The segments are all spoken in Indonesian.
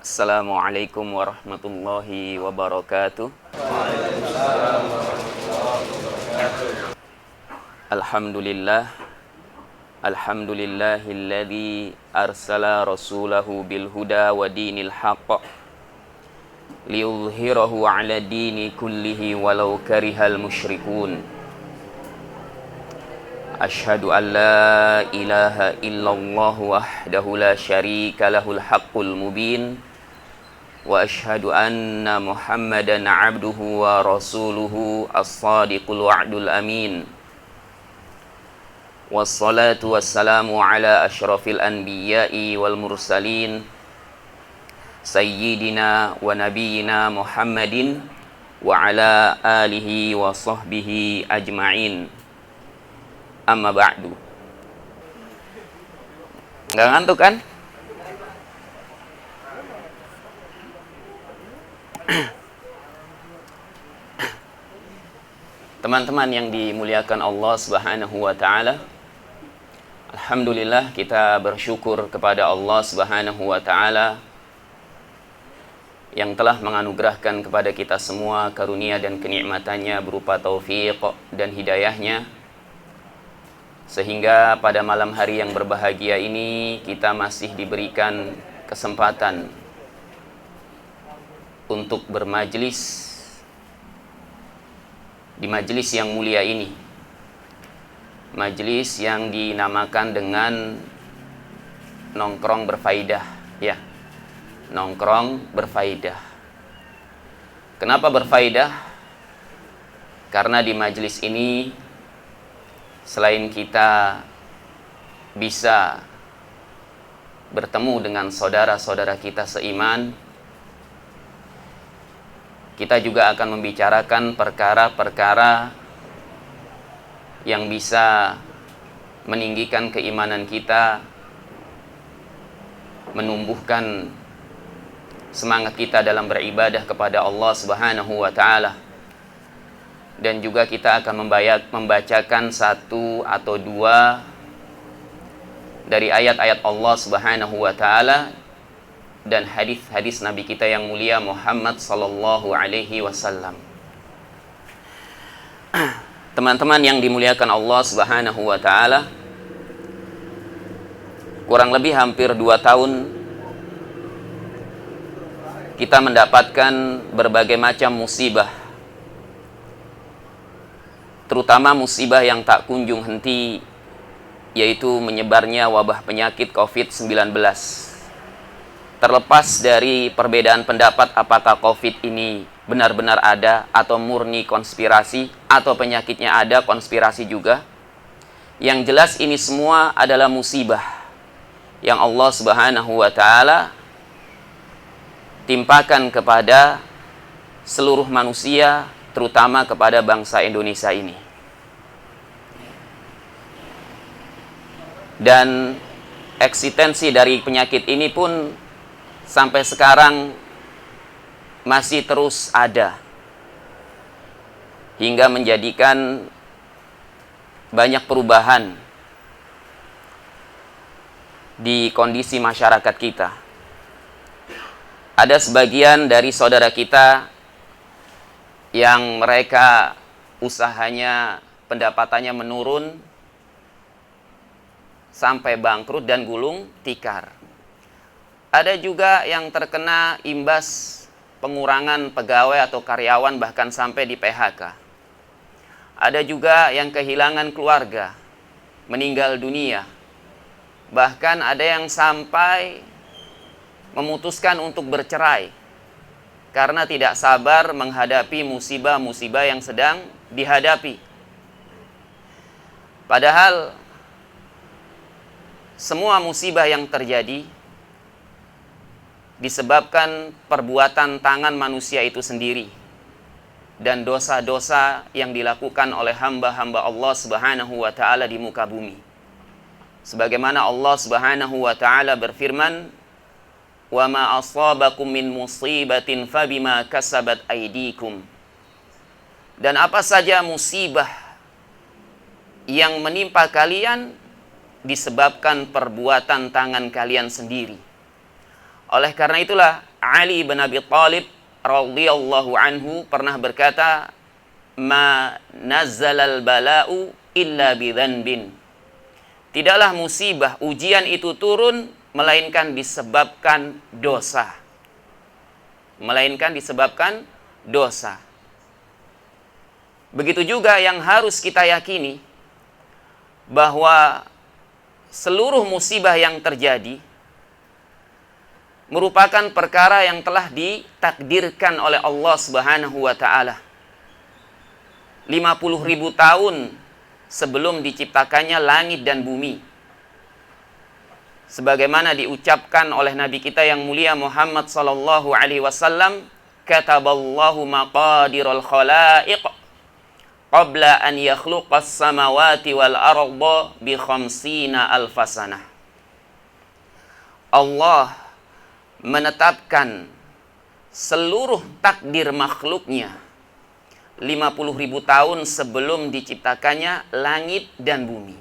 Assalamualaikum warahmatullahi wabarakatuh. Alhamdulillah. Alhamdulillahilladzi arsala rasulahu bil huda wa dinil haqq liyudhhirahu 'ala dini kullihi walau karihal musyrikun. Asyhadu an la ilaha illallah wahdahu la syarika lahul haqqul mubin. Wa asyhadu anna Muhammadan 'abduhu wa rasuluhu as-sadiqul wa'dul amin. Wassalatu wassalamu ala asyrafil anbiya'i wal mursalin sayyidina wa nabiyyina Muhammadin wa ala alihi wa sahbihi ajma'in. Amma ba'du. Nggak ngantuk kan? Teman-teman yang dimuliakan Allah Subhanahu wa taala, alhamdulillah kita bersyukur kepada Allah Subhanahu wa taala yang telah menganugerahkan kepada kita semua karunia dan kenikmatannya berupa taufik dan hidayahnya, sehingga pada malam hari yang berbahagia ini kita masih diberikan kesempatan untuk bermajlis di majlis yang mulia ini, majlis yang dinamakan dengan nongkrong berfaedah, ya, nongkrong berfaedah. Kenapa berfaedah? Karena di majlis ini selain kita bisa bertemu dengan saudara-saudara kita seiman, kita juga akan membicarakan perkara-perkara yang bisa meninggikan keimanan kita, menumbuhkan semangat kita dalam beribadah kepada Allah Subhanahu wa taala. Dan juga kita akan membacakan satu atau dua dari ayat-ayat Allah Subhanahu wa taala dan hadis-hadis Nabi kita yang mulia Muhammad sallallahu alaihi wasallam. Teman-teman yang dimuliakan Allah Subhanahu wa taala, kurang lebih hampir 2 tahun kita mendapatkan berbagai macam musibah, terutama musibah yang tak kunjung henti, yaitu menyebarnya wabah penyakit COVID-19. Terlepas dari perbedaan pendapat apakah COVID ini benar-benar ada atau murni konspirasi, atau penyakitnya ada, konspirasi juga, yang jelas ini semua adalah musibah yang Allah Subhanahu wa taala timpakan kepada seluruh manusia, terutama kepada bangsa Indonesia ini. Dan eksistensi dari penyakit ini pun sampai sekarang masih terus ada, hingga menjadikan banyak perubahan di kondisi masyarakat kita. Ada sebagian dari saudara kita yang mereka usahanya, pendapatannya menurun sampai bangkrut dan gulung tikar. Ada juga yang terkena imbas pengurangan pegawai atau karyawan, bahkan sampai di PHK. Ada juga yang kehilangan keluarga, meninggal dunia. Bahkan ada yang sampai memutuskan untuk bercerai karena tidak sabar menghadapi musibah-musibah yang sedang dihadapi. Padahal semua musibah yang terjadi disebabkan perbuatan tangan manusia itu sendiri dan dosa-dosa yang dilakukan oleh hamba-hamba Allah Subhanahu wa taala di muka bumi. Sebagaimana Allah Subhanahu wa taala berfirman, "Wa ma asabakum min musibatin fabima kasabat aydikum." Dan apa saja musibah yang menimpa kalian disebabkan perbuatan tangan kalian sendiri. Oleh karena itulah Ali bin Abi Thalib radhiyallahu anhu pernah berkata, "Ma nazzalal bala'u illa bidzanbin." Tidaklah musibah, ujian itu turun melainkan disebabkan dosa. Melainkan disebabkan dosa. Begitu juga yang harus kita yakini bahwa seluruh musibah yang terjadi merupakan perkara yang telah ditakdirkan oleh Allah Subhanahu wa taala. 50.000 tahun sebelum diciptakannya langit dan bumi. Sebagaimana diucapkan oleh Nabi kita yang mulia Muhammad sallallahu alaihi wasallam, "Kataballahu maqadirul khalaiq qabla an yakhluqas samawati wal arda bi khamsina alfasanah." Allah menetapkan seluruh takdir makhluknya 50.000 tahun sebelum diciptakannya langit dan bumi.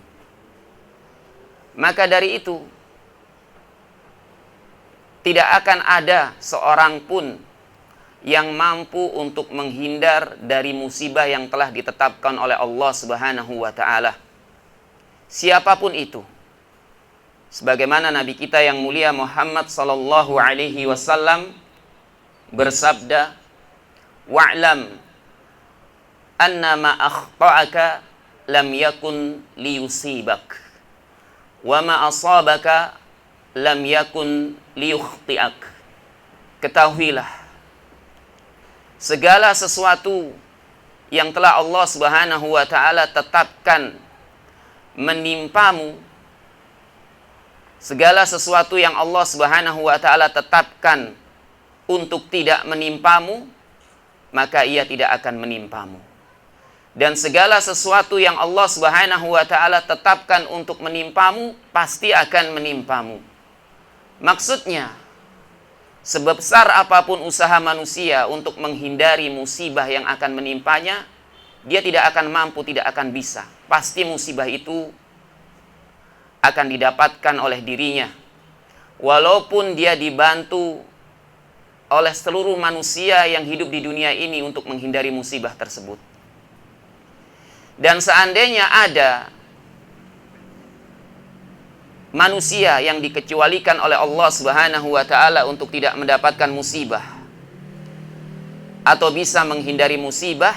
Maka dari itu tidak akan ada seorang pun yang mampu untuk menghindar dari musibah yang telah ditetapkan oleh Allah Subhanahu wa taala. Siapapun itu. Sebagaimana Nabi kita yang mulia Muhammad sallallahu alaihi wasallam bersabda, "Wa'lam anna ma akhta'aka lam yakun liyusibak wa ma asabaka lam yakun liyukhti'ak." Ketahuilah, segala sesuatu yang telah Allah Subhanahu wa taala tetapkan menimpamu, segala sesuatu yang Allah Subhanahu wa taala tetapkan untuk tidak menimpamu, maka ia tidak akan menimpamu. Dan segala sesuatu yang Allah Subhanahu wa taala tetapkan untuk menimpamu, pasti akan menimpamu. Maksudnya, sebesar apapun usaha manusia untuk menghindari musibah yang akan menimpanya, dia tidak akan mampu, tidak akan bisa. Pasti musibah itu akan didapatkan oleh dirinya, walaupun dia dibantu oleh seluruh manusia yang hidup di dunia ini untuk menghindari musibah tersebut. Dan seandainya ada manusia yang dikecualikan oleh Allah Subhanahu wa taala untuk tidak mendapatkan musibah atau bisa menghindari musibah,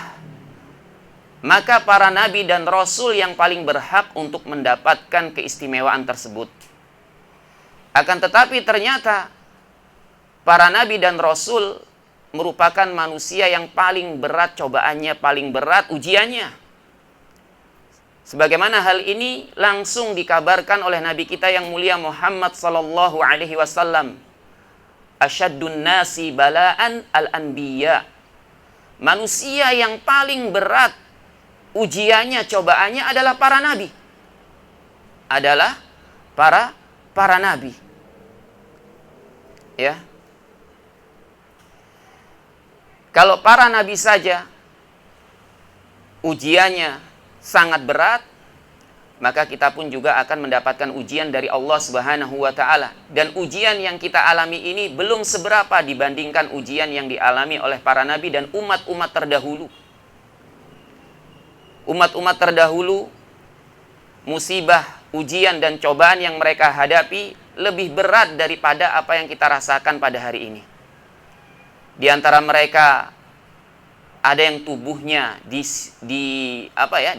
maka para nabi dan rasul yang paling berhak untuk mendapatkan keistimewaan tersebut. Akan tetapi ternyata para nabi dan rasul merupakan manusia yang paling berat cobaannya, paling berat ujiannya. Sebagaimana hal ini langsung dikabarkan oleh Nabi kita yang mulia Muhammad sallallahu alaihi wasallam, "Asyaddun nasi bala'an al-anbiya." Manusia yang paling berat ujiannya, cobaannya adalah para nabi. Adalah para nabi. Ya. Kalau para nabi saja ujiannya sangat berat, maka kita pun juga akan mendapatkan ujian dari Allah Subhanahu wa taala. Dan ujian yang kita alami ini belum seberapa dibandingkan ujian yang dialami oleh para nabi dan umat-umat terdahulu. Umat-umat terdahulu, musibah, ujian dan cobaan yang mereka hadapi lebih berat daripada apa yang kita rasakan pada hari ini. Di antara mereka ada yang tubuhnya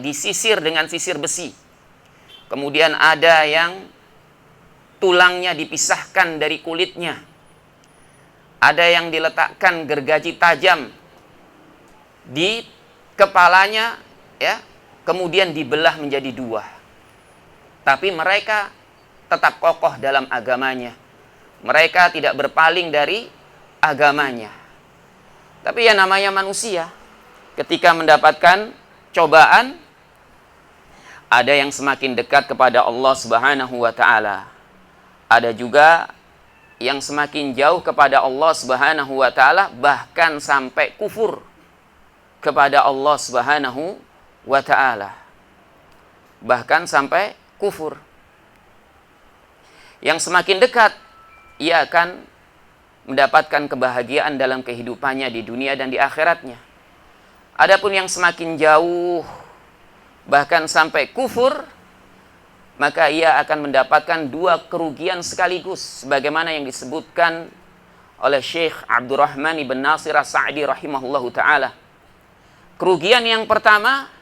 disisir dengan sisir besi. Kemudian ada yang tulangnya dipisahkan dari kulitnya. Ada yang diletakkan gergaji tajam di kepalanya, ya, kemudian dibelah menjadi dua. Tapi mereka tetap kokoh dalam agamanya. Mereka tidak berpaling dari agamanya. Tapi ya namanya manusia, ketika mendapatkan cobaan, ada yang semakin dekat kepada Allah Subhanahu wa taala. Ada juga yang semakin jauh kepada Allah Subhanahu wa taala, bahkan sampai kufur kepada Allah Subhanahu wa taala. Bahkan sampai kufur. Yang semakin dekat, ia akan mendapatkan kebahagiaan dalam kehidupannya di dunia dan di akhiratnya. Adapun yang semakin jauh, bahkan sampai kufur, maka ia akan mendapatkan dua kerugian sekaligus, sebagaimana yang disebutkan oleh Syekh Abdurrahman ibn Nasir As-Sa'di rahimahullahu ta'ala. Kerugian yang pertama,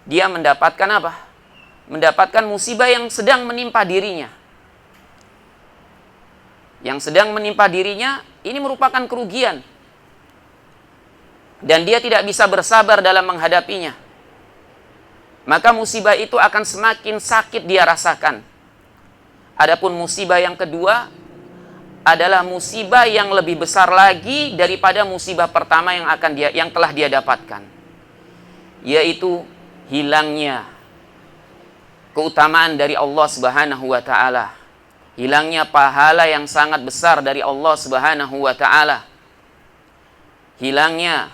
dia mendapatkan apa? Mendapatkan musibah yang sedang menimpa dirinya. Yang sedang menimpa dirinya, ini merupakan kerugian. Dan dia tidak bisa bersabar dalam menghadapinya. Maka musibah itu akan semakin sakit dia rasakan. Adapun musibah yang kedua adalah musibah yang lebih besar lagi daripada musibah pertama yang telah dia dapatkan, yaitu hilangnya keutamaan dari Allah Subhanahu wa taala, hilangnya pahala yang sangat besar dari Allah Subhanahu wa taala, hilangnya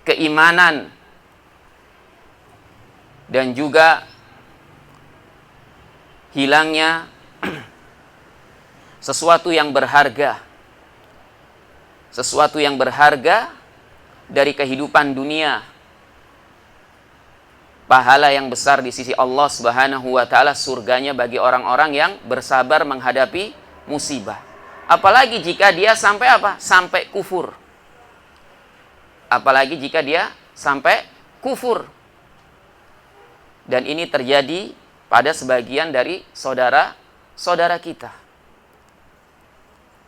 keimanan, dan juga hilangnya sesuatu yang berharga. Sesuatu yang berharga dari kehidupan dunia. Pahala yang besar di sisi Allah Subhanahu wa taala, surganya bagi orang-orang yang bersabar menghadapi musibah. Apalagi jika dia sampai apa? Sampai kufur. Apalagi jika dia sampai kufur. Dan ini terjadi pada sebagian dari saudara-saudara kita.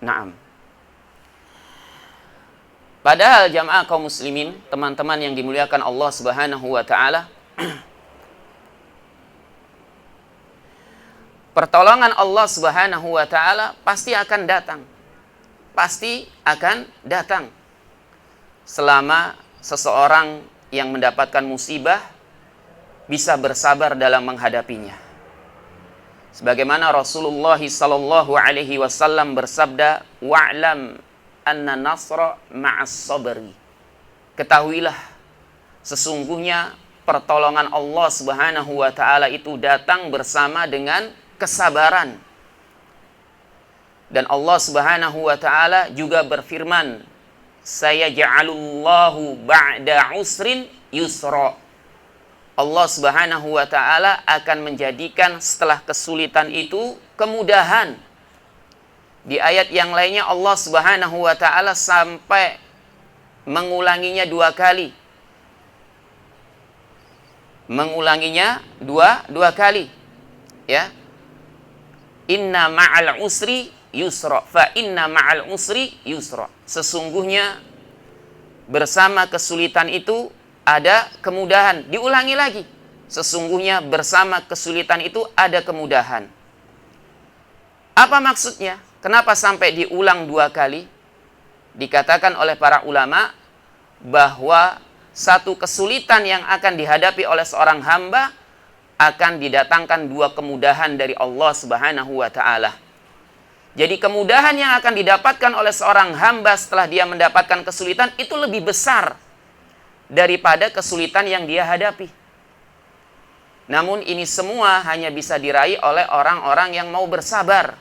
Naam. Padahal jamaah kaum muslimin, teman-teman yang dimuliakan Allah Subhanahu wa taala, pertolongan Allah Subhanahu wa taala pasti akan datang. Pasti akan datang. Selama seseorang yang mendapatkan musibah bisa bersabar dalam menghadapinya. Sebagaimana Rasulullah sallallahu alaihi wasallam bersabda, "Wa'lam anna nasra ma'as sabri." Ketahuilah, sesungguhnya pertolongan Allah Subhanahu wa taala itu datang bersama dengan kesabaran. Dan Allah Subhanahu wa taala juga berfirman, "Sayaj'alullahu ba'da usrin yusra." Allah Subhanahu wa taala akan menjadikan setelah kesulitan itu kemudahan. Di ayat yang lainnya Allah Subhanahu wa taala sampai mengulanginya dua kali. Mengulanginya dua kali. Ya. Inna ma'al usri yusra, fa inna ma'al usri yusra. Sesungguhnya bersama kesulitan itu ada kemudahan. Diulangi lagi. Sesungguhnya bersama kesulitan itu ada kemudahan. Apa maksudnya? Kenapa sampai diulang dua kali? Dikatakan oleh para ulama bahwa satu kesulitan yang akan dihadapi oleh seorang hamba akan didatangkan dua kemudahan dari Allah Subhanahu wa taala. Jadi kemudahan yang akan didapatkan oleh seorang hamba setelah dia mendapatkan kesulitan itu lebih besar daripada kesulitan yang dia hadapi. Namun ini semua hanya bisa diraih oleh orang-orang yang mau bersabar.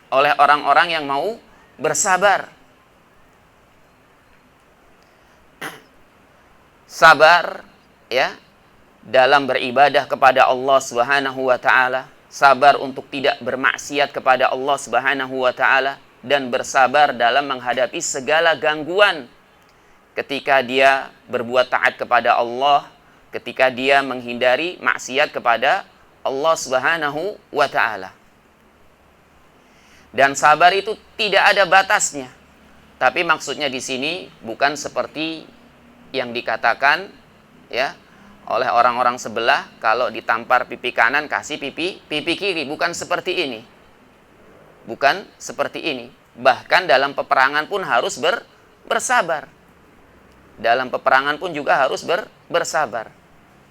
Oleh orang-orang yang mau bersabar. Sabar ya dalam beribadah kepada Allah Subhanahu wa taala, sabar untuk tidak bermaksiat kepada Allah Subhanahu wa taala, dan bersabar dalam menghadapi segala gangguan ketika dia berbuat taat kepada Allah, ketika dia menghindari maksiat kepada Allah Subhanahu wa taala. Dan sabar itu tidak ada batasnya. Tapi maksudnya di sini bukan seperti yang dikatakan ya oleh orang-orang sebelah, kalau ditampar pipi kanan kasih pipi kiri. Bukan seperti ini. Bukan seperti ini. Bahkan dalam peperangan pun harus bersabar. Dalam peperangan pun juga harus bersabar.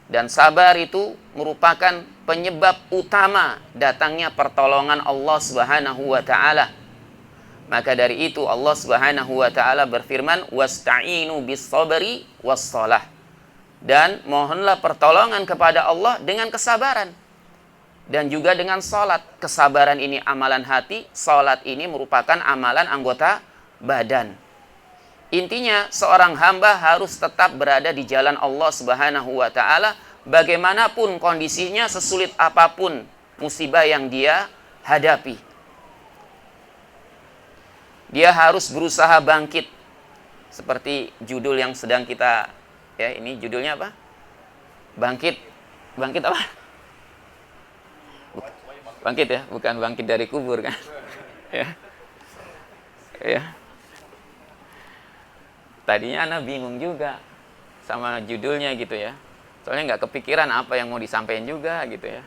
Dan sabar itu merupakan penyebab utama datangnya pertolongan Allah Subhanahu wa taala. Maka dari itu Allah Subhanahu wa taala berfirman, "Wasta'inu bis-sabri was-shalah." Dan mohonlah pertolongan kepada Allah dengan kesabaran. Dan juga dengan sholat. Kesabaran ini amalan hati, sholat ini merupakan amalan anggota badan. Intinya, seorang hamba harus tetap berada di jalan Allah Subhanahu wa Ta'ala, bagaimanapun kondisinya, sesulit apapun musibah yang dia hadapi. Dia harus berusaha bangkit. Seperti judul yang sedang kita, ya, ini judulnya apa? Bangkit. Bangkit apa? Bangkit ya, bukan bangkit dari kubur kan? Ya. Ya. Tadinya Ana bingung juga sama judulnya gitu ya. Soalnya nggak kepikiran apa yang mau disampaikan juga gitu ya.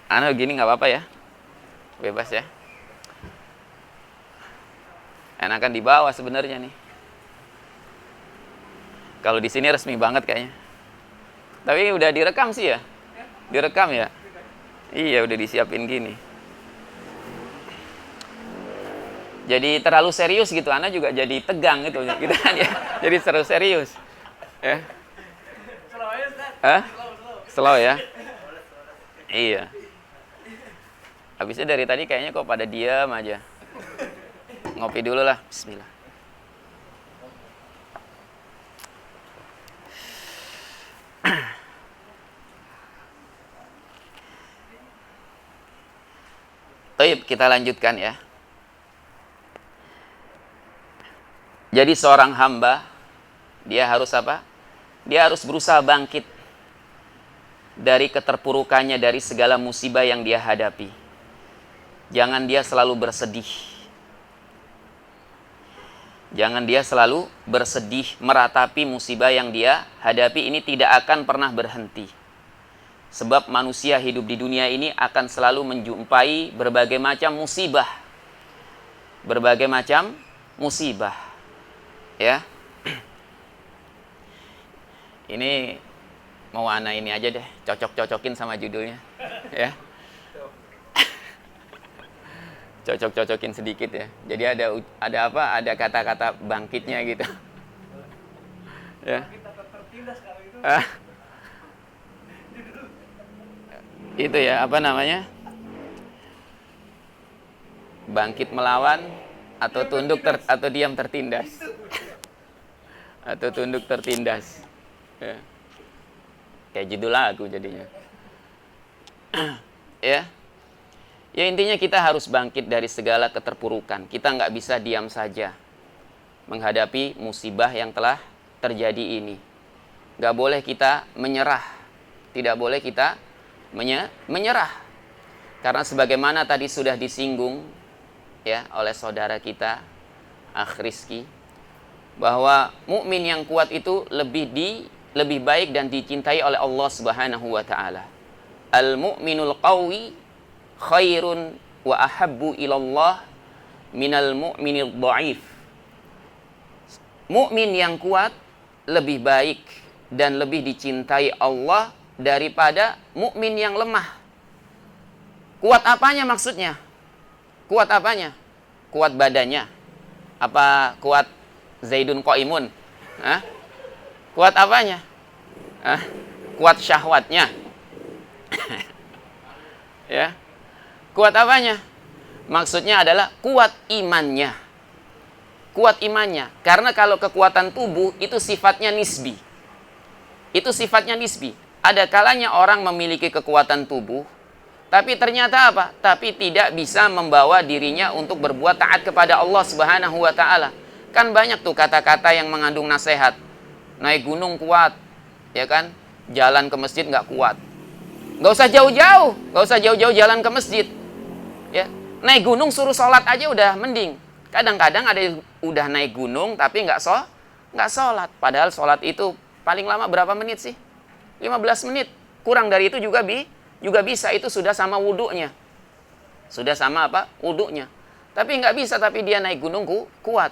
Ana gini nggak apa-apa ya, bebas ya. Enakan di bawah sebenarnya nih. Kalau di sini resmi banget kayaknya. Tapi udah direkam sih ya, direkam ya. Iya udah disiapin gini. Jadi terlalu serius gitu, Ana juga jadi tegang gitu kan ya. Jadi seru serius. Ya. Slow ya. Iya. Habisnya dari tadi kayaknya kok pada diam aja. Ngopi dulu lah. Bismillah. Baik, kita lanjutkan ya. Jadi seorang hamba, dia harus apa? Dia harus berusaha bangkit dari keterpurukannya, dari segala musibah yang dia hadapi. Jangan dia selalu bersedih. Jangan dia selalu bersedih meratapi musibah yang dia hadapi. Ini tidak akan pernah berhenti. Sebab manusia hidup di dunia ini akan selalu menjumpai berbagai macam musibah. Berbagai macam musibah. Ya, ini mau Ana ini aja deh, cocok-cocokin sama judulnya, ya. Cocok-cocokin sedikit ya. Jadi ada apa? Ada kata-kata bangkitnya gitu. Ya. Itu ya, apa namanya? Bangkit melawan atau tunduk atau diam tertindas. Atau tunduk tertindas. Ya. Kayak judul lagu jadinya. Ya. Ya intinya kita harus bangkit dari segala keterpurukan. Kita nggak bisa diam saja menghadapi musibah yang telah terjadi ini. Nggak boleh kita menyerah. Tidak boleh kita menyerah. Karena sebagaimana tadi sudah disinggung ya oleh saudara kita Akh Rizky, bahwa mukmin yang kuat itu lebih baik dan dicintai oleh Allah Subhanahu wa Ta'ala. Al-mu'minul qawi khairun wa ahabbu ilallah minal mu'minil dha'if. Mukmin yang kuat lebih baik dan lebih dicintai Allah daripada mukmin yang lemah. Kuat apanya maksudnya? Kuat apanya? Kuat badannya? Apa kuat Zaidun Qaimun? Hah? Kuat apanya? Hah? Kuat syahwatnya? Ya. Kuat apanya? Maksudnya adalah kuat imannya. Kuat imannya. Karena kalau kekuatan tubuh itu sifatnya nisbi. Itu sifatnya nisbi. Ada kalanya orang memiliki kekuatan tubuh, tapi ternyata apa? Tapi tidak bisa membawa dirinya untuk berbuat taat kepada Allah Subhanahu wa Ta'ala. Kan banyak tuh kata-kata yang mengandung nasihat. Naik gunung kuat, ya kan? Jalan ke masjid nggak kuat. Nggak usah jauh-jauh jalan ke masjid. Ya, naik gunung suruh sholat aja udah mending. Kadang-kadang ada yang udah naik gunung tapi nggak sholat. Padahal sholat itu paling lama berapa menit sih? 15 menit. Kurang dari itu juga bisa. Itu sudah sama wudunya. Sudah sama apa? Wudunya. Tapi nggak bisa, tapi dia naik gunung kuat.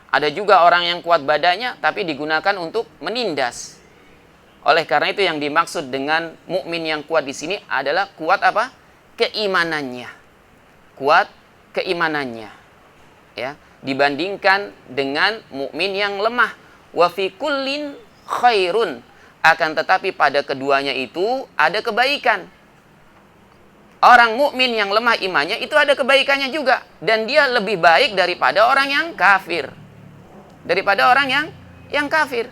Ada juga orang yang kuat badannya tapi digunakan untuk menindas. Oleh karena itu yang dimaksud dengan mukmin yang kuat di sini adalah kuat apa? Keimanannya. Kuat keimanannya. Ya, dibandingkan dengan mukmin yang lemah. Wa fi kullin khairun. akan tetapi pada keduanya itu ada kebaikan. Orang mukmin yang lemah imannya itu ada kebaikannya juga, dan dia lebih baik daripada orang yang kafir. Daripada orang yang kafir.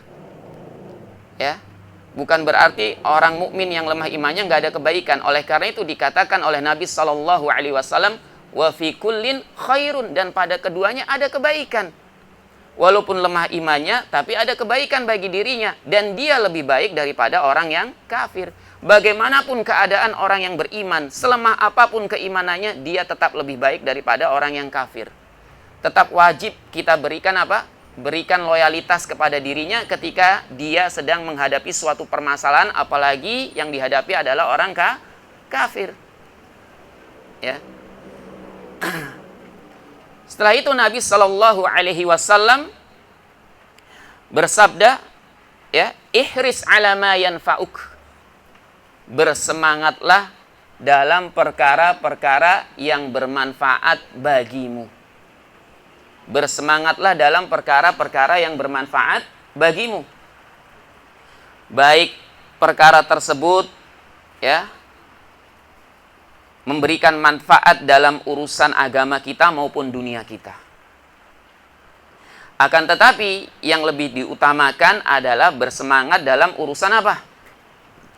Ya. Bukan berarti orang mukmin yang lemah imannya nggak ada kebaikan. Oleh karena itu dikatakan oleh Nabi Shallallahu alaihi wasallam, wa fi kullin khairun, dan pada keduanya ada kebaikan. Walaupun lemah imannya, tapi ada kebaikan bagi dirinya, dan dia lebih baik daripada orang yang kafir. Bagaimanapun keadaan orang yang beriman, selemah apapun keimanannya, dia tetap lebih baik daripada orang yang kafir. Tetap wajib kita berikan apa? Berikan loyalitas kepada dirinya ketika dia sedang menghadapi suatu permasalahan, apalagi yang dihadapi adalah orang kafir. Ya. Setelah itu Nabi Shallallahu alaihi wasallam bersabda, ya, ihris ala ma yanfa'uk. Bersemangatlah dalam perkara-perkara yang bermanfaat bagimu. Bersemangatlah dalam perkara-perkara yang bermanfaat bagimu. Baik perkara tersebut, ya, memberikan manfaat dalam urusan agama kita maupun dunia kita. Akan tetapi yang lebih diutamakan adalah bersemangat dalam urusan apa?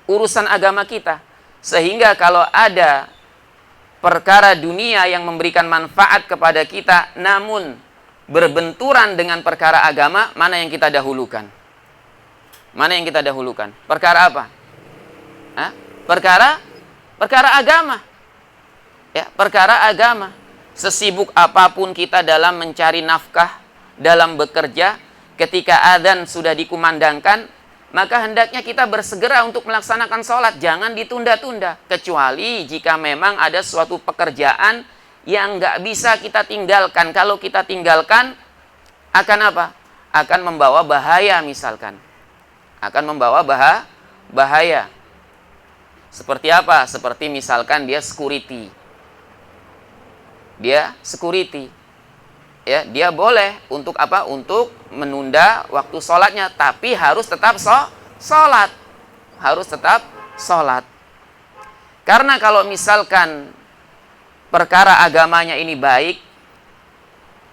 Urusan agama kita. Sehingga kalau ada perkara dunia yang memberikan manfaat kepada kita namun berbenturan dengan perkara agama, mana yang kita dahulukan? Mana yang kita dahulukan? Perkara apa? Hah? Perkara agama. Ya, perkara agama. Sesibuk apapun kita dalam mencari nafkah, dalam bekerja, ketika adzan sudah dikumandangkan, maka hendaknya kita bersegera untuk melaksanakan sholat. Jangan ditunda-tunda. Kecuali jika memang ada suatu pekerjaan yang nggak bisa kita tinggalkan. Kalau kita tinggalkan, akan apa? Akan membawa bahaya misalkan. Akan membawa bahaya. Seperti apa? Seperti misalkan dia security. Ya, dia boleh untuk apa? Untuk menunda waktu sholatnya, tapi harus tetap sholat. Harus tetap sholat. Karena kalau misalkan perkara agamanya ini baik,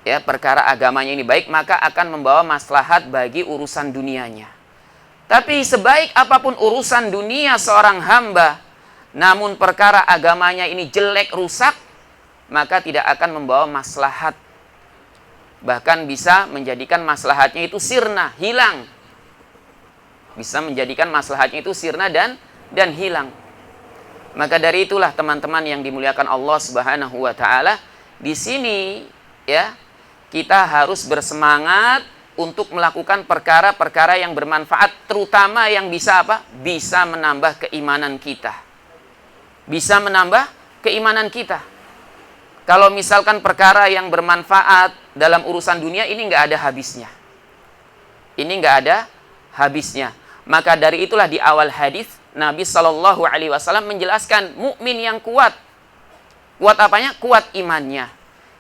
ya, perkara agamanya ini baik, maka akan membawa maslahat bagi urusan dunianya. Tapi sebaik apapun urusan dunia seorang hamba, namun perkara agamanya ini jelek, rusak, maka tidak akan membawa maslahat. Bahkan bisa menjadikan maslahatnya itu sirna, hilang. Bisa menjadikan maslahatnya itu sirna dan hilang. Maka dari itulah teman-teman yang dimuliakan Allah Subhanahu wa taala, di sini ya, kita harus bersemangat untuk melakukan perkara-perkara yang bermanfaat, terutama yang bisa apa? Bisa menambah keimanan kita. Bisa menambah keimanan kita. Kalau misalkan perkara yang bermanfaat dalam urusan dunia ini nggak ada habisnya. Ini nggak ada habisnya. Maka dari itulah di awal hadis Nabi Shallallahu alaihi wasallam menjelaskan mukmin yang kuat. Kuat apanya? Kuat imannya.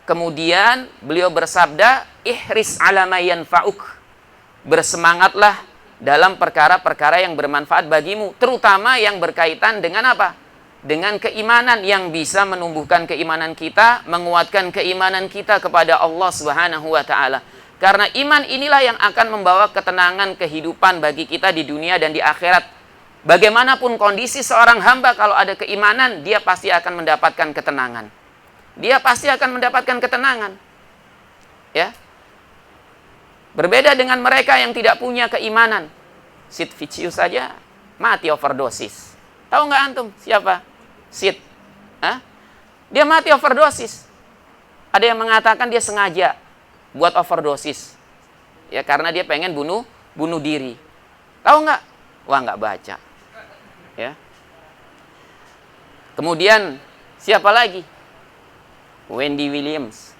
Kemudian beliau bersabda, ihris ala ma yanfa'uk. Bersemangatlah dalam perkara-perkara yang bermanfaat bagimu, terutama yang berkaitan dengan apa? Dengan keimanan yang bisa menumbuhkan keimanan kita, menguatkan keimanan kita kepada Allah Subhanahu wa taala. Karena iman inilah yang akan membawa ketenangan kehidupan bagi kita di dunia dan di akhirat. Bagaimanapun kondisi seorang hamba, kalau ada keimanan, dia pasti akan mendapatkan ketenangan. Dia pasti akan mendapatkan ketenangan. Ya. Berbeda dengan mereka yang tidak punya keimanan. Sid Vicious saja mati overdosis. Tahu nggak antum siapa? Sid. Hah? Dia mati overdosis. Ada yang mengatakan dia sengaja buat overdosis. Ya, karena dia pengen bunuh diri. Tahu nggak? Wah, nggak baca. Ya. Kemudian siapa lagi? Wendy Williams.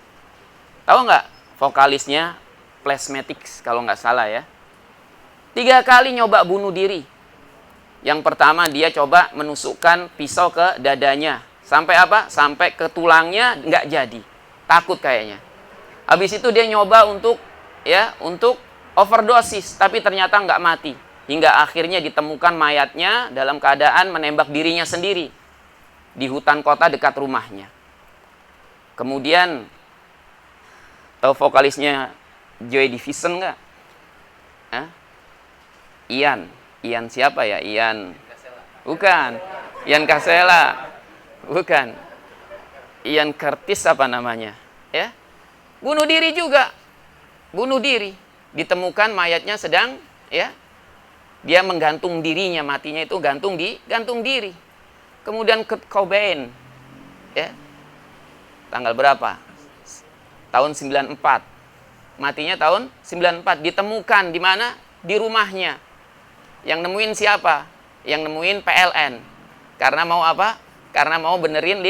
Tahu nggak? Vokalisnya Plasmatics kalau nggak salah ya. 3 kali nyoba bunuh diri. Yang pertama dia coba menusukkan pisau ke dadanya. Sampai apa? Sampai ke tulangnya, nggak jadi. Takut kayaknya. Habis itu dia nyoba untuk overdosis, tapi ternyata nggak mati. hingga akhirnya ditemukan mayatnya dalam keadaan menembak dirinya sendiri di hutan kota dekat rumahnya. Kemudian, tahu vokalisnya Joy Division nggak? Ian siapa ya? Bukan. Ian Kasela. Bukan. Ian Curtis apa namanya? Ya. Bunuh diri juga. Bunuh diri. Ditemukan mayatnya sedang, ya, dia menggantung dirinya, matinya itu gantung diri. Kemudian Kurt Cobain, ya, tanggal berapa? Tahun 94. Matinya tahun 94. Ditemukan di mana? Di rumahnya. Yang nemuin siapa? Yang nemuin PLN. Karena mau apa? Karena mau benerin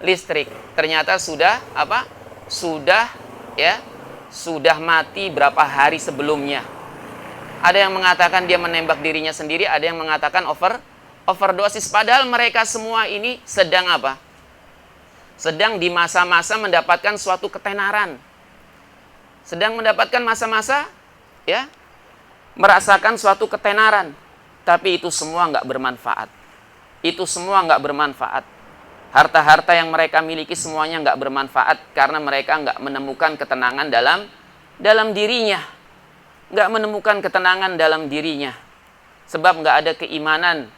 listrik. Ternyata sudah apa? Sudah mati berapa hari sebelumnya. Ada yang mengatakan dia menembak dirinya sendiri, ada yang mengatakan overdosis. Padahal mereka semua ini sedang apa? Sedang di masa-masa mendapatkan suatu ketenaran. Sedang mendapatkan masa-masa, ya, merasakan suatu ketenaran. Tapi itu semua nggak bermanfaat. Itu semua nggak bermanfaat. Harta-harta yang mereka miliki semuanya nggak bermanfaat karena mereka nggak menemukan ketenangan dalam dirinya. Nggak menemukan ketenangan dalam dirinya. Sebab nggak ada keimanan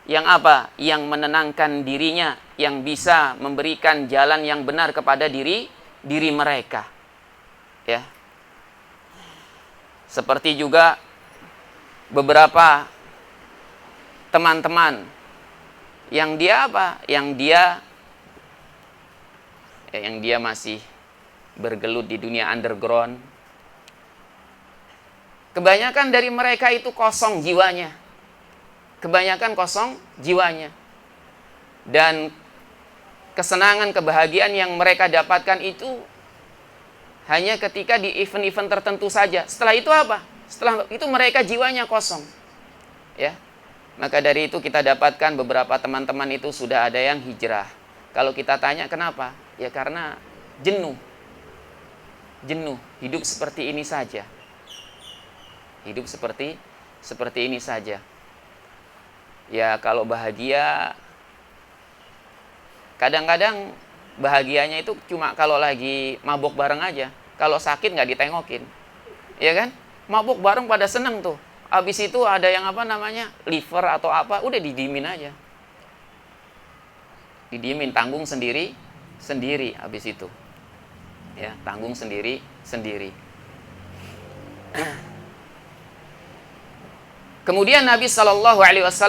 yang apa? Yang menenangkan dirinya, yang bisa memberikan jalan yang benar kepada diri mereka. Ya. Seperti juga beberapa teman-teman yang dia apa? Yang dia masih bergelut di dunia underground. Kebanyakan dari mereka itu kosong jiwanya. Kebanyakan kosong jiwanya. Dan kesenangan, kebahagiaan yang mereka dapatkan itu hanya ketika di event-event tertentu saja. Setelah itu apa? Setelah itu mereka jiwanya kosong. Ya. Maka dari itu kita dapatkan beberapa teman-teman itu sudah ada yang hijrah. Kalau kita tanya kenapa? Ya karena jenuh. Jenuh, hidup seperti ini saja. Hidup seperti ini saja. Ya kalau bahagia, kadang-kadang bahagianya itu cuma kalau lagi mabuk bareng aja. Kalau sakit nggak ditengokin. Ya kan? Mabuk bareng pada seneng tuh. Habis itu ada yang apa namanya? Liver atau apa, udah didiemin aja. Didiemin, tanggung sendiri habis itu. Ya, tanggung sendiri. Kemudian Nabi SAW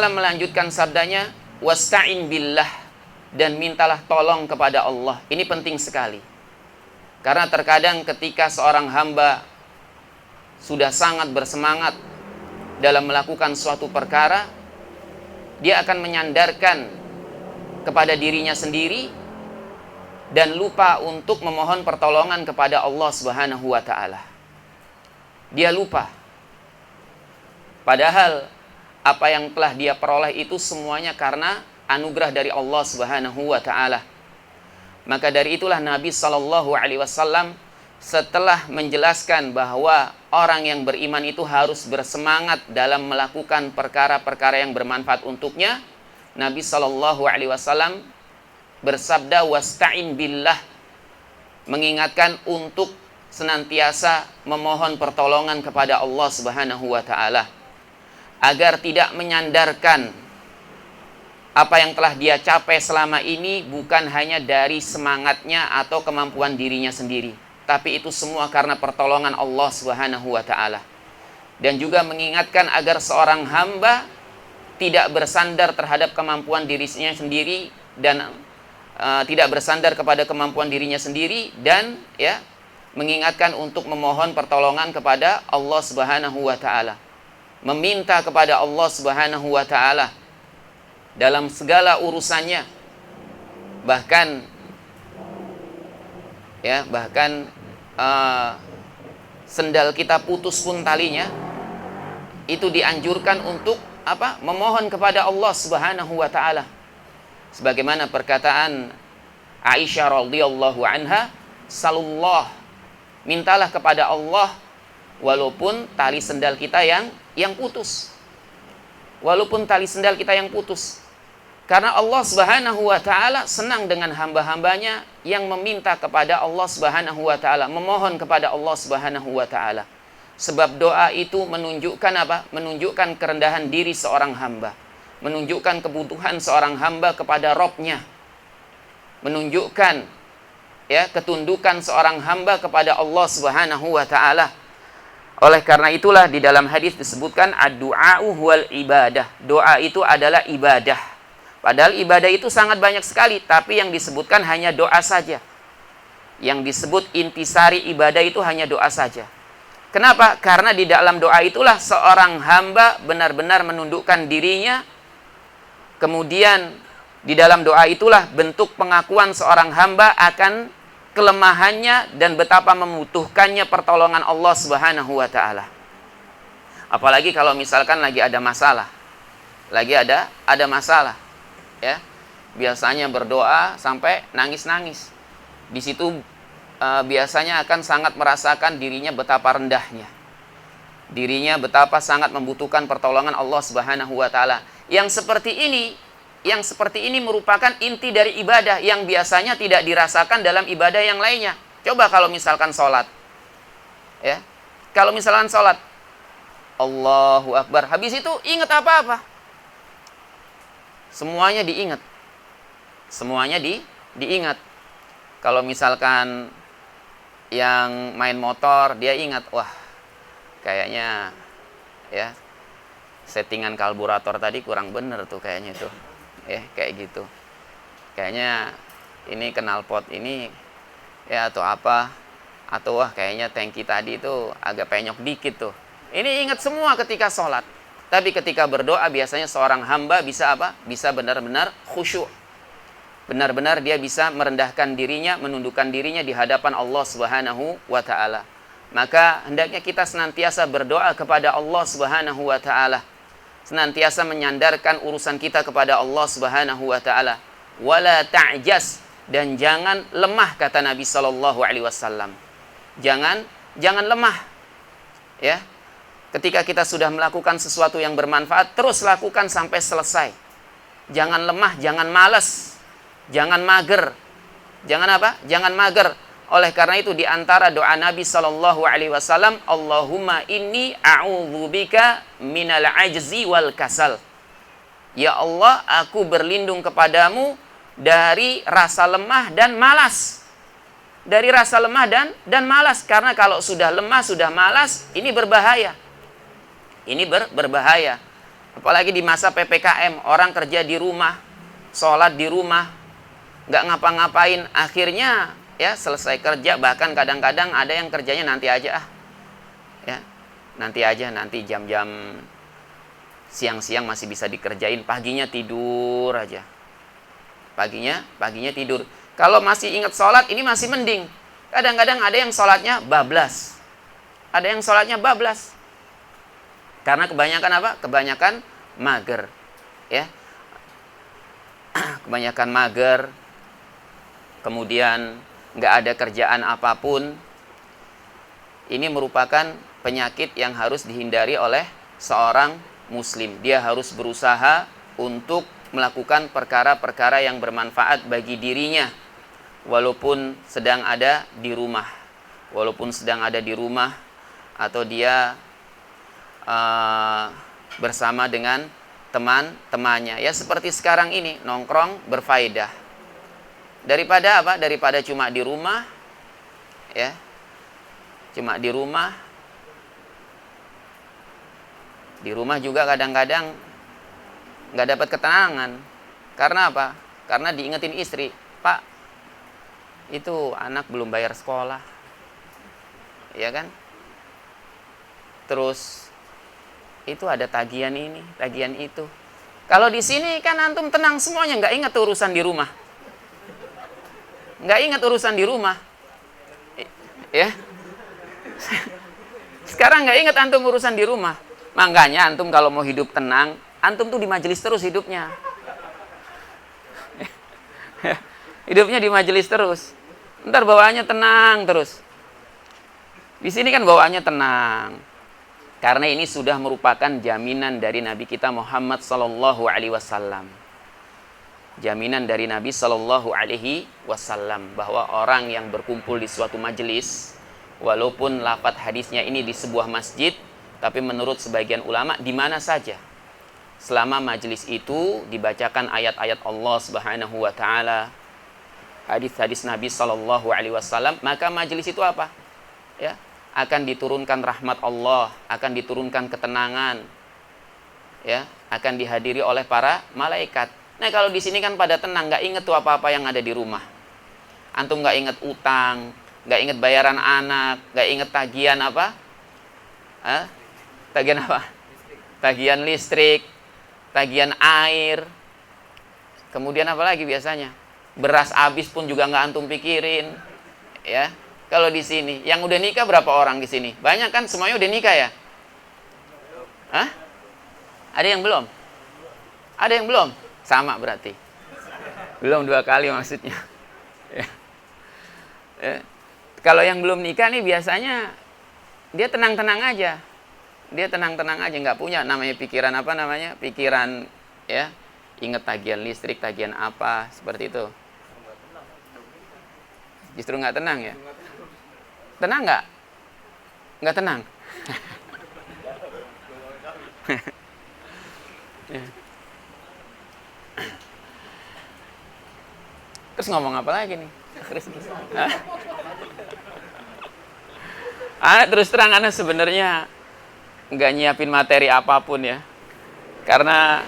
melanjutkan sabdanya, wasta'in billah, dan mintalah tolong kepada Allah. Ini penting sekali. Karena terkadang ketika seorang hamba sudah sangat bersemangat dalam melakukan suatu perkara, dia akan menyandarkan kepada dirinya sendiri dan lupa untuk memohon pertolongan kepada Allah Subhanahu wa taala. Dia lupa. Padahal apa yang telah dia peroleh itu semuanya karena anugerah dari Allah Subhanahu wa taala. Maka dari itulah Nabi SAW setelah menjelaskan bahwa orang yang beriman itu harus bersemangat dalam melakukan perkara-perkara yang bermanfaat untuknya, Nabi SAW bersabda wasta'in billah, mengingatkan untuk senantiasa memohon pertolongan kepada Allah Subhanahu wa taala agar tidak menyandarkan apa yang telah dia capai selama ini bukan hanya dari semangatnya atau kemampuan dirinya sendiri, tapi itu semua karena pertolongan Allah Subhanahu wa taala. Dan juga mengingatkan agar seorang hamba tidak bersandar terhadap kemampuan dirinya sendiri dan tidak bersandar kepada kemampuan dirinya sendiri, dan ya mengingatkan untuk memohon pertolongan kepada Allah Subhanahu wa taala. Meminta kepada Allah Subhanahu wa taala dalam segala urusannya. Bahkan sendal kita putus pun talinya, itu dianjurkan untuk apa? Memohon kepada Allah Subhanahu wa taala. Sebagaimana perkataan Aisyah radhiyallahu anha, salullah, mintalah kepada Allah walaupun tali sendal kita yang putus. walaupun tali sendal kita yang putus. Karena Allah Subhanahu wa taala senang dengan hamba-hambanya yang meminta kepada Allah Subhanahu wa taala, memohon kepada Allah Subhanahu wa taala. Sebab doa itu menunjukkan apa? Menunjukkan kerendahan diri seorang hamba, menunjukkan kebutuhan seorang hamba kepada Rabb-nya, menunjukkan ya ketundukan seorang hamba kepada Allah Subhanahu wa taala. Oleh karena itulah di dalam hadis disebutkan ad-du'a'u huwal ibadah. Doa itu adalah ibadah. Padahal ibadah itu sangat banyak sekali, tapi yang disebutkan hanya doa saja. Yang disebut intisari ibadah itu hanya doa saja. Kenapa? Karena di dalam doa itulah seorang hamba benar-benar menundukkan dirinya. Kemudian di dalam doa itulah bentuk pengakuan seorang hamba akan kelemahannya dan betapa membutuhkannya pertolongan Allah Subhanahu wa taala. Apalagi kalau misalkan lagi ada masalah. Lagi ada masalah. Ya, biasanya berdoa sampai nangis-nangis. Di situ biasanya akan sangat merasakan dirinya betapa rendahnya. Dirinya betapa sangat membutuhkan pertolongan Allah Subhanahu wa taala. Yang seperti ini merupakan inti dari ibadah yang biasanya tidak dirasakan dalam ibadah yang lainnya. Coba kalau misalkan sholat. Ya. Kalau misalkan sholat, Allahu Akbar. Habis itu ingat apa-apa? Semuanya diingat. Semuanya diingat. Kalau misalkan yang main motor, dia ingat, wah, kayaknya ya settingan karburator tadi kurang bener tuh kayaknya tuh. Ya, kayak gitu. Kayaknya ini knalpot ini ya atau apa, atau wah kayaknya tangki tadi itu agak penyok dikit tuh. Ini ingat semua ketika sholat. Tapi ketika berdoa biasanya seorang hamba bisa apa? Bisa benar-benar khusyuk. Benar-benar dia bisa merendahkan dirinya, menundukkan dirinya di hadapan Allah Subhanahu wa taala. Maka hendaknya kita senantiasa berdoa kepada Allah Subhanahu wa taala. Senantiasa menyandarkan urusan kita kepada Allah Subhanahu wa taala. Wala ta'jas, dan jangan lemah, kata Nabi sallallahu alaihi wasallam. Jangan lemah. Ya. Ketika kita sudah melakukan sesuatu yang bermanfaat, terus lakukan sampai selesai. Jangan lemah, jangan malas, jangan mager. Jangan apa? Jangan mager. Oleh karena itu di antara doa Nabi sallallahu alaihi wasallam, Allahumma inni a'udzubika minal ajzi wal kasal. Ya Allah, aku berlindung kepadamu dari rasa lemah dan malas. Dari rasa lemah dan malas. Karena kalau sudah lemah, sudah malas, ini berbahaya. Ini berbahaya. Apalagi di masa PPKM, orang kerja di rumah, sholat di rumah, nggak ngapa-ngapain. Akhirnya ya selesai kerja, bahkan kadang-kadang ada yang kerjanya nanti aja ya, nanti jam-jam siang-siang masih bisa dikerjain, paginya tidur aja. Paginya tidur. Kalau masih ingat sholat, ini masih mending. Kadang-kadang ada yang sholatnya bablas. Ada yang sholatnya bablas. Karena kebanyakan apa? Kebanyakan mager. Ya. Kebanyakan mager. Kemudian nggak ada kerjaan apapun. Ini merupakan penyakit yang harus dihindari oleh seorang muslim. Dia harus berusaha untuk melakukan perkara-perkara yang bermanfaat bagi dirinya. Walaupun sedang ada di rumah. Atau dia bersama dengan teman-temannya. Ya seperti sekarang ini, nongkrong berfaedah. Daripada apa? Daripada cuma di rumah, ya. Cuma di rumah. Di rumah juga kadang-kadang nggak dapat ketenangan. Karena apa? Karena diingetin istri, Pak, itu anak belum bayar sekolah. Ya kan? Terus itu ada tagihan ini, tagihan itu. Kalau di sini kan antum tenang semuanya, nggak ingat urusan di rumah. Nggak ingat urusan di rumah. Ya. Sekarang nggak ingat antum urusan di rumah. Makanya antum kalau mau hidup tenang, antum tuh di majelis terus hidupnya. Hidupnya di majelis terus. Ntar bawaannya tenang terus. Di sini kan bawaannya tenang. Karena ini sudah merupakan jaminan dari Nabi kita Muhammad sallallahu alaihi wasallam. Jaminan dari Nabi sallallahu alaihi wasallam bahwa orang yang berkumpul di suatu majelis, walaupun lafaz hadisnya ini di sebuah masjid, tapi menurut sebagian ulama di mana saja, selama majelis itu dibacakan ayat-ayat Allah Subhanahu wa taala, hadis-hadis Nabi sallallahu alaihi wasallam, maka majelis itu apa? Ya, akan diturunkan rahmat Allah, akan diturunkan ketenangan, ya, akan dihadiri oleh para malaikat. Nah, kalau di sini kan pada tenang, nggak inget tuh apa-apa yang ada di rumah. Antum nggak inget utang, nggak inget bayaran anak, nggak inget tagihan apa? Tagihan apa? Tagihan listrik, tagihan air. Kemudian apa lagi biasanya? Beras habis pun juga nggak antum pikirin, ya. Kalau di sini, yang udah nikah berapa orang di sini? Banyak kan, semuanya udah nikah ya? Hah? Ada yang belum? Ada yang belum? Sama berarti. Belum 2 kali maksudnya. Ya. Ya. Kalau yang belum nikah nih biasanya dia tenang-tenang aja. Dia tenang-tenang aja, nggak punya namanya pikiran apa namanya? Pikiran ya, inget tagihan listrik, tagihan apa, seperti itu. Justru nggak tenang ya? Tenang nggak? Nggak tenang. Terus ngomong apa lagi nih? Terus terang Ana sebenarnya nggak nyiapin materi apapun ya. Karena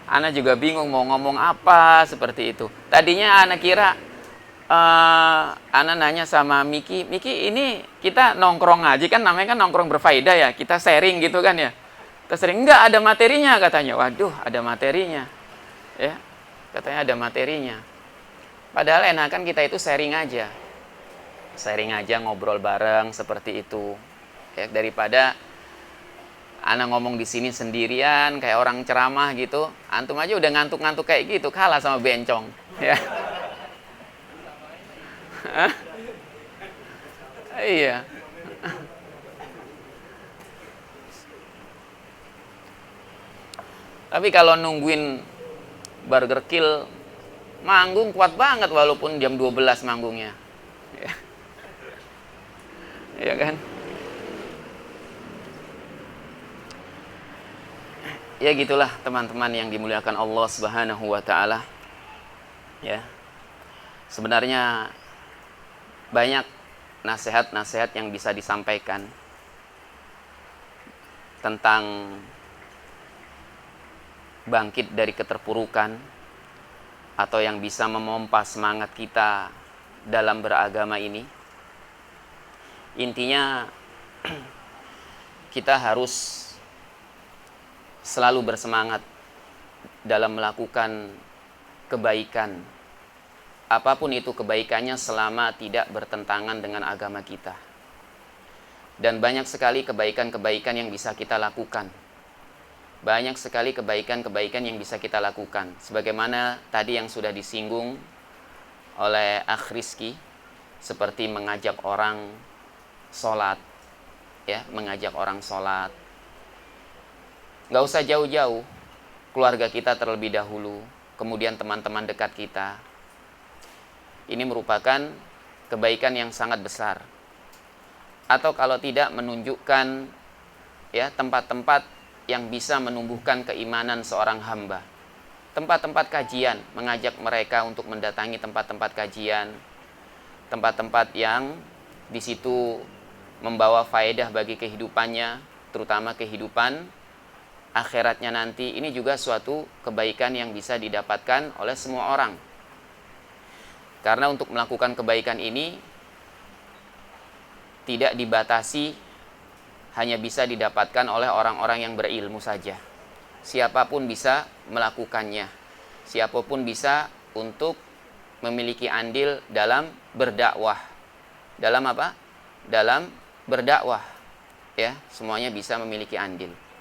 Ana juga bingung mau ngomong apa seperti itu. Tadinya Ana kira Ana nanya sama Miki, ini kita nongkrong aja kan, namanya kan nongkrong berfaedah ya, kita sharing gitu kan ya. Kita sering, enggak ada materinya katanya. Waduh, ada materinya. Ya, katanya ada materinya. Padahal enakan kita itu sharing aja. Sharing aja, ngobrol bareng seperti itu. Ya, daripada Ana ngomong di sini sendirian kayak orang ceramah gitu. Antum aja udah ngantuk-ngantuk kayak gitu, kalah sama bencong, ya. Hah? Iya. Tapi kalau nungguin Burger Kill manggung kuat banget walaupun jam 12 manggungnya. Ya. Iya kan? Ya gitulah teman-teman yang dimuliakan Allah Subhanahu wa taala. Ya. Sebenarnya banyak nasihat-nasihat yang bisa disampaikan tentang bangkit dari keterpurukan atau yang bisa memompa semangat kita dalam beragama ini. Intinya kita harus selalu bersemangat dalam melakukan kebaikan. Apapun itu kebaikannya selama tidak bertentangan dengan agama kita. Dan banyak sekali kebaikan-kebaikan yang bisa kita lakukan. Banyak sekali kebaikan-kebaikan yang bisa kita lakukan. Sebagaimana tadi yang sudah disinggung oleh Akh Rizky, seperti mengajak orang sholat, ya, mengajak orang sholat. Nggak usah jauh-jauh, keluarga kita terlebih dahulu, kemudian teman-teman dekat kita. Ini merupakan kebaikan yang sangat besar. Atau kalau tidak, menunjukkan ya tempat-tempat yang bisa menumbuhkan keimanan seorang hamba. Tempat-tempat kajian, mengajak mereka untuk mendatangi tempat-tempat kajian, tempat-tempat yang di situ membawa faedah bagi kehidupannya, terutama kehidupan akhiratnya nanti. Ini juga suatu kebaikan yang bisa didapatkan oleh semua orang. Karena untuk melakukan kebaikan ini tidak dibatasi, hanya bisa didapatkan oleh orang-orang yang berilmu saja. Siapapun bisa melakukannya. Siapapun bisa untuk memiliki andil dalam berdakwah. Dalam apa? Dalam berdakwah. Ya, semuanya bisa memiliki andil.